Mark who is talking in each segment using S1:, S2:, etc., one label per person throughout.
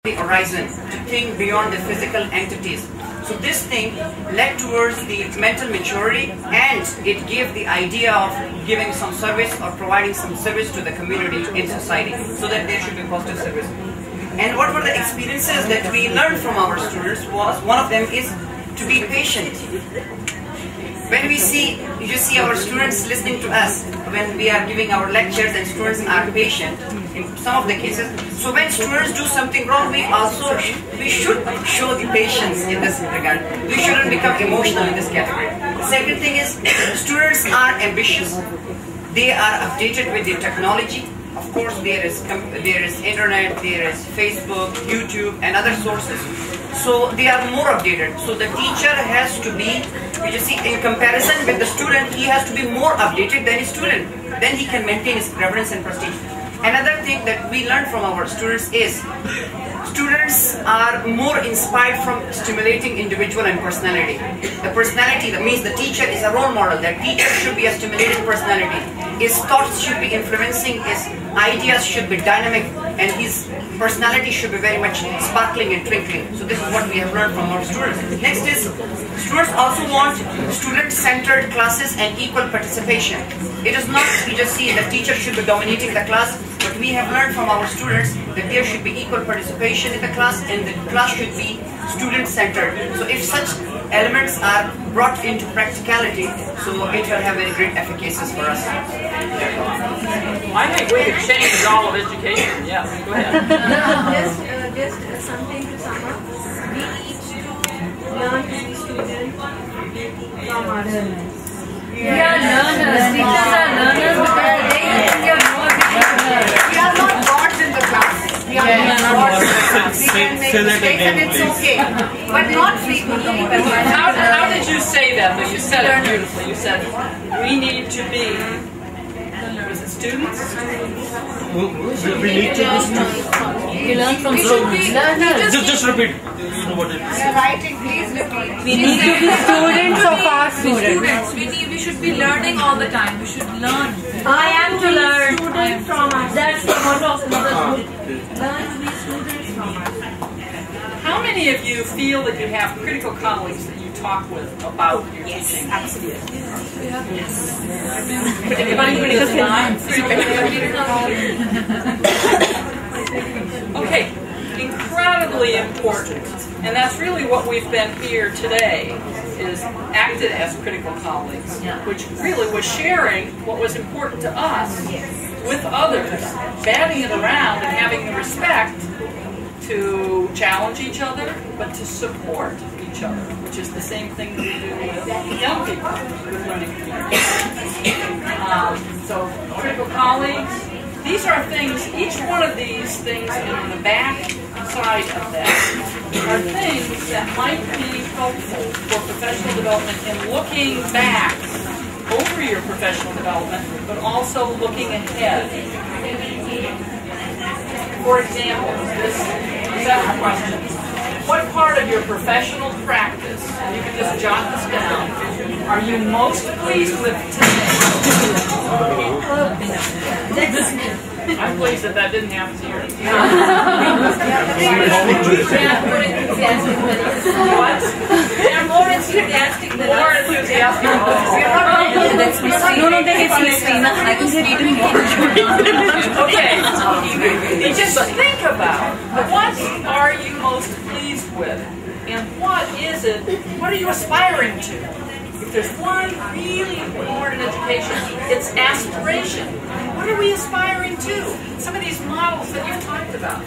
S1: the horizon, to think beyond the physical entities. So this thing led towards the mental maturity, and it gave the idea of giving some service or providing some service to the community in society, so that there should be positive service. And what were the experiences that we learned from our students was, one of them is to be patient. When we see, you see our students listening to us, when we are giving our lectures and students are patient in some of the cases. So when students do something wrong, we should show the patience in this regard. We shouldn't become emotional in this category. The second thing is, students are ambitious. They are updated with the technology. Of course, there is internet, there is Facebook, YouTube, and other sources. So they are more updated. So the teacher has to be, you see, in comparison with the student, he has to be more updated than his student. Then he can maintain his reverence and prestige. Another thing that we learn from our students is, students are more inspired from stimulating individual and personality. The personality, that means the teacher is a role model. That teacher should be a stimulating personality. His thoughts should be influencing, his ideas should be dynamic, and his personality should be very much sparkling and twinkling. So this is what we have learned from our students. Next is, students also want student-centered classes and equal participation. It is not, you just see, the teacher should be dominating the class, but we have learned from our students that there should be equal participation in the class, and the class should be student-centered. So if such elements are brought into practicality, so it will have very great efficacy for us.
S2: I think we could change all of education. Yeah, go ahead.
S3: Just something to sum up. We need to learn to be students from others.
S4: We are learners. Teachers are learners because they think more.
S1: We are not gods in the class. We are not gods in the class. We can make mistakes and it's okay. But not frequently.
S2: How did you say that? You said it beautifully. You said, we need to be, was it students?
S5: We need to be students.
S4: We learn from students.
S5: Just repeat. You know what it is.
S1: We are writing, please repeat.
S4: We need to be students of our students.
S6: We should be learning all the time. We should learn.
S4: I am to learn.
S3: Students from us.
S4: That's the motto of mother's book.
S3: Learn to be students from us.
S2: How many of you feel that you have critical colleagues that you talk with about your teaching?
S6: Absolutely. Yes.
S2: Anybody critical Okay, incredibly important. And that's really what we've been here today, is acted as critical colleagues, which really was sharing what was important to us with others, batting it around and having the respect to challenge each other, but to support each other, which is the same thing that we do with young people with learning communities. So critical colleagues, these are things, each one of these things in the back side of that are things that might be helpful for professional development in looking back over your professional development, but also looking ahead. For example, this seven questions. What part of your professional practice, you can just jot this down, are you most pleased with today? I'm pleased that that didn't happen here. What? They're more enthusiastic than us. More enthusiastic. Okay. Just think about, what are you most pleased with? And what is it, what are you aspiring to? If there's one really important education, it's aspiration. What are we aspiring to? Some of these models that you've talked about.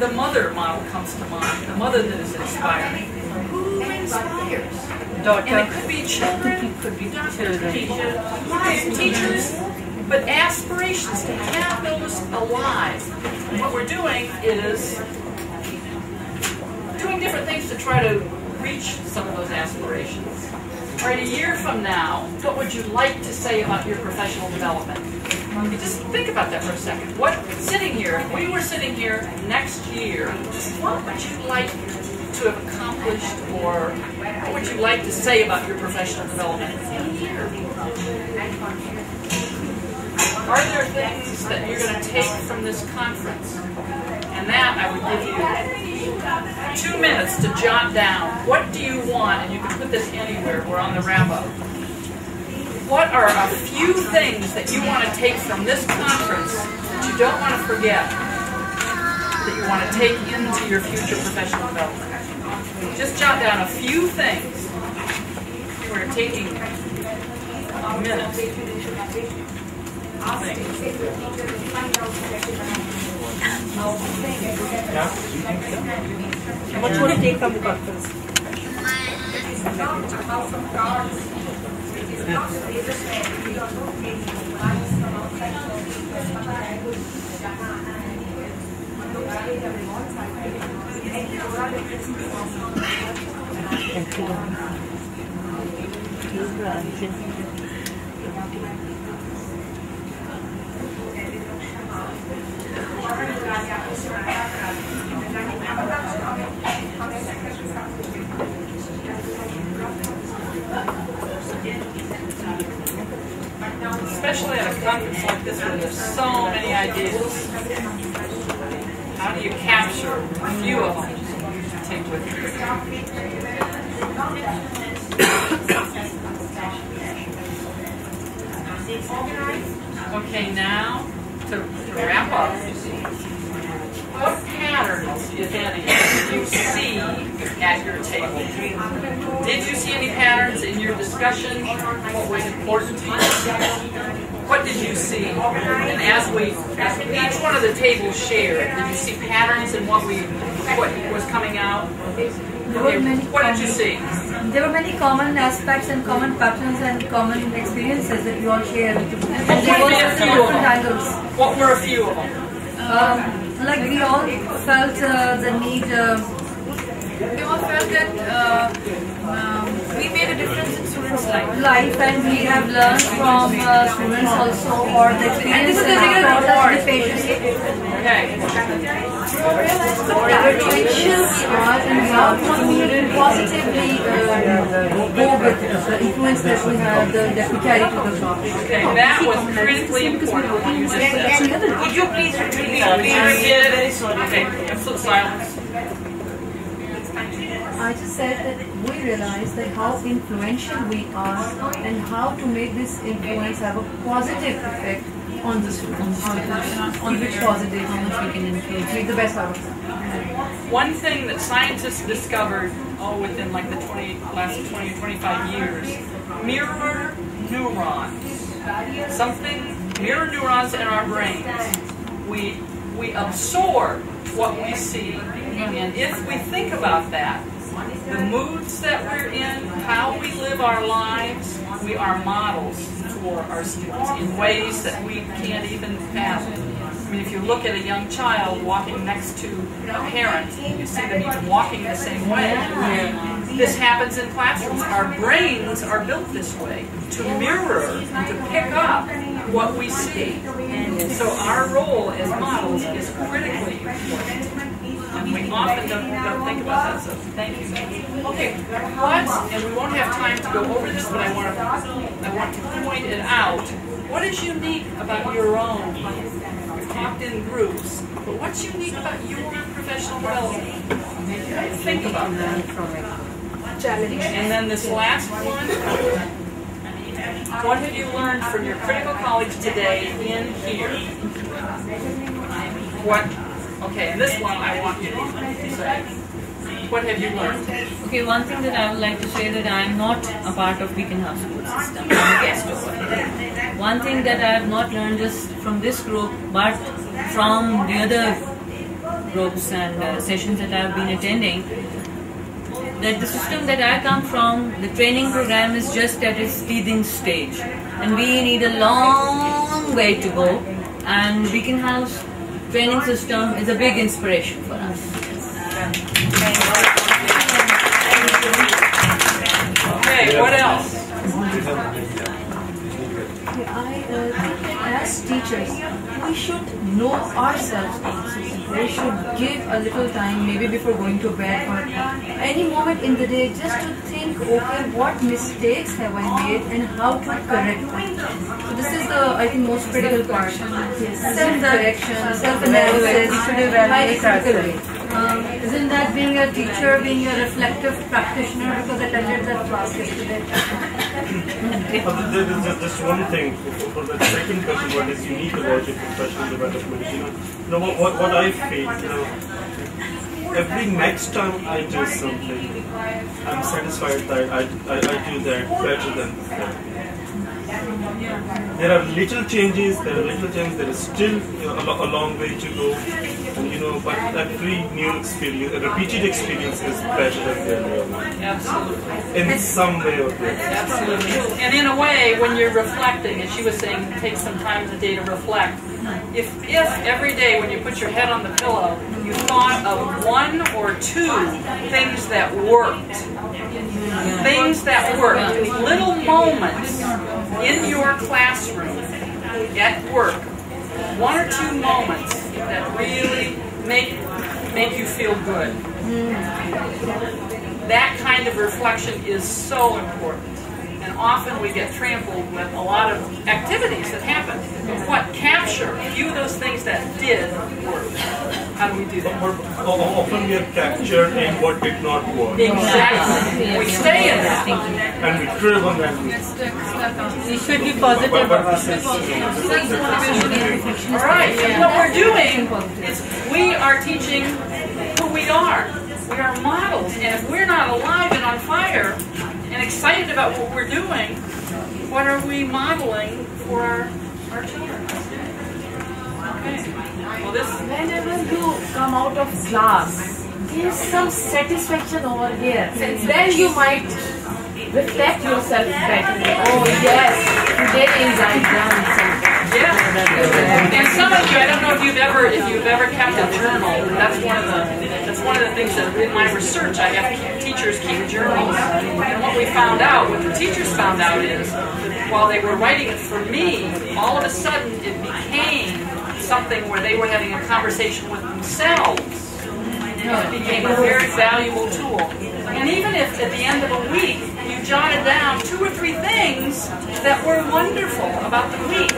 S2: The mother model comes to mind. The mother that is inspiring. Who inspires? And it could be children, it could be doctors, teachers, but aspirations, to have those alive. What we're doing is doing different things to try to reach some of those aspirations. All right, a year from now, what would you like to say about your professional development? Just think about that for a second. Sitting here, if we were sitting here next year, what would you like to have accomplished, or what would you like to say about your professional development in a year? Are there things that you're going to take from this conference? And that I would give you minutes to jot down, what do you want, and you can put this anywhere, we're on the wrap-up. What are a few things that you want to take from this conference that you don't want to forget, that you want to take into your future professional development? Just jot down a few things. We're taking a minute.
S3: What you want to take from the conference?
S2: Especially at a conference like this where there's so many ideas. How do you capture a few of them to take with you? Okay, now to wrap up, what patterns, if any, did you see at your table? Did you see any patterns in your discussion? What was important to you? What did you see? And as each one of the tables shared, did you see patterns in what was coming out? What did you see?
S4: There were many common aspects and common patterns and common experiences that we all shared. And there were different angles.
S2: What were a few of them?
S4: Like we all felt the need.
S6: We all felt that we made a difference in students'
S4: life, and we have learned from students also, or the experience
S6: And this is the real reward.
S2: Okay.
S4: Potential are and how to positively go with the influence that we have, that we carry to the job.
S2: Okay, that was critically important. What you just said.
S1: Could you please repeat?
S2: Okay, absolute silence.
S4: I just said that we realize that how influential we are and how to make this influence have a positive effect on the students, on which positive, how much we can influence, make the best out of them.
S2: One thing that scientists discovered, within like the last 20, 25 years, mirror neurons. Mirror neurons in our brains. We absorb what we see. And if we think about that, the moods that we're in, how we live our lives, we are models for our students in ways that we can't even fathom. I mean, if you look at a young child walking next to a parent, you see them even walking the same way. This happens in classrooms. Our brains are built this way, to mirror, to pick up what we see. So our role as models is critically important. And we often don't think about that, so thank you. Okay, and we won't have time to go over this, but I want to point it out. What is unique about your own? We've talked in groups, but what's unique about your professional development? Think about that. And then this last one, what have you learned from your critical colleagues today in here? Okay, and this one I want you to say. What have you learned?
S7: Okay, one thing that I would like to say that I am not a part of Beaconhouse Group system. I'm a guest over here. One thing that I have not learned just from this group, but from the other groups and sessions that I have been attending, that the system that I come from, the training program is just at its teething stage. And we need a long way to go. And Beaconhouse training system is a big inspiration for us.
S2: Okay, what else?
S4: I think that as teachers, we should know ourselves also. We should give a little time, maybe before going to bed or any moment in the day, just to think, okay, what mistakes have I made and how to correct them. So this is the, I think, most critical part. Self-correction, self-analysis, highly critical. Isn't that as being a teacher, being a reflective practitioner, because I attended that class yesterday.
S5: There is just one thing for the second question, what is unique about your professional development, you know what I feel, every next time I do something, I'm satisfied that I do that better than before. There are little changes, there is still a long way to go, and, but every new experience, a repeated experience is better than the earlier one.
S2: Absolutely.
S5: In some way or the other.
S2: Absolutely. And in a way, when you're reflecting, as she was saying, take some time in the day to reflect. If every day when you put your head on the pillow, you thought of one or two things that worked, little moments in your classroom, at work, one or two moments that really make you feel good. That kind of reflection is so important. And often we get trampled with a lot of activities that happen. What capture a few of those things that did work? How do we do that?
S5: Often we are captured in what did not work.
S2: Exactly. We stay in that.
S5: And we drive on that.
S7: We should be positive.
S2: All right. So what we're doing is we are teaching who we are. We are models. And if we're not alive and on fire and excited about what we're doing, what are we modeling for our children? Okay. Well,
S3: whenever you come out of class, there's some satisfaction over here. And then you might reflect yourself better. Oh yes, today is I done something.
S2: Yeah. And some of you, I don't know if you've ever kept a journal. That's one of the things that in my research I have teachers keep journals. And what we found out, what the teachers found out is that while they were writing it for me, all of a sudden it became something where they were having a conversation with themselves. It became a very valuable tool. And even if at the end of a week you jotted down 2 or 3 things that were wonderful about the week,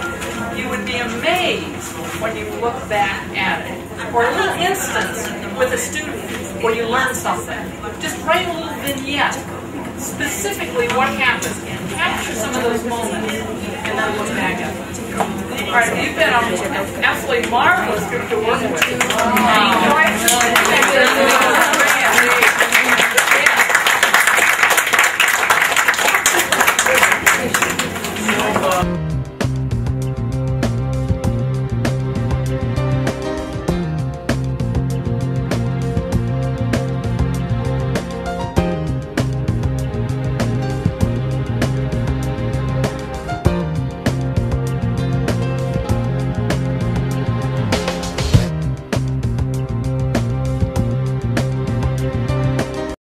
S2: you would be amazed when you look back at it. Or a little instance with a student where you learned something. Just write a little vignette, specifically what happened. Capture some of those moments and then look back at them. All right, you've been absolutely marvelous group to work with.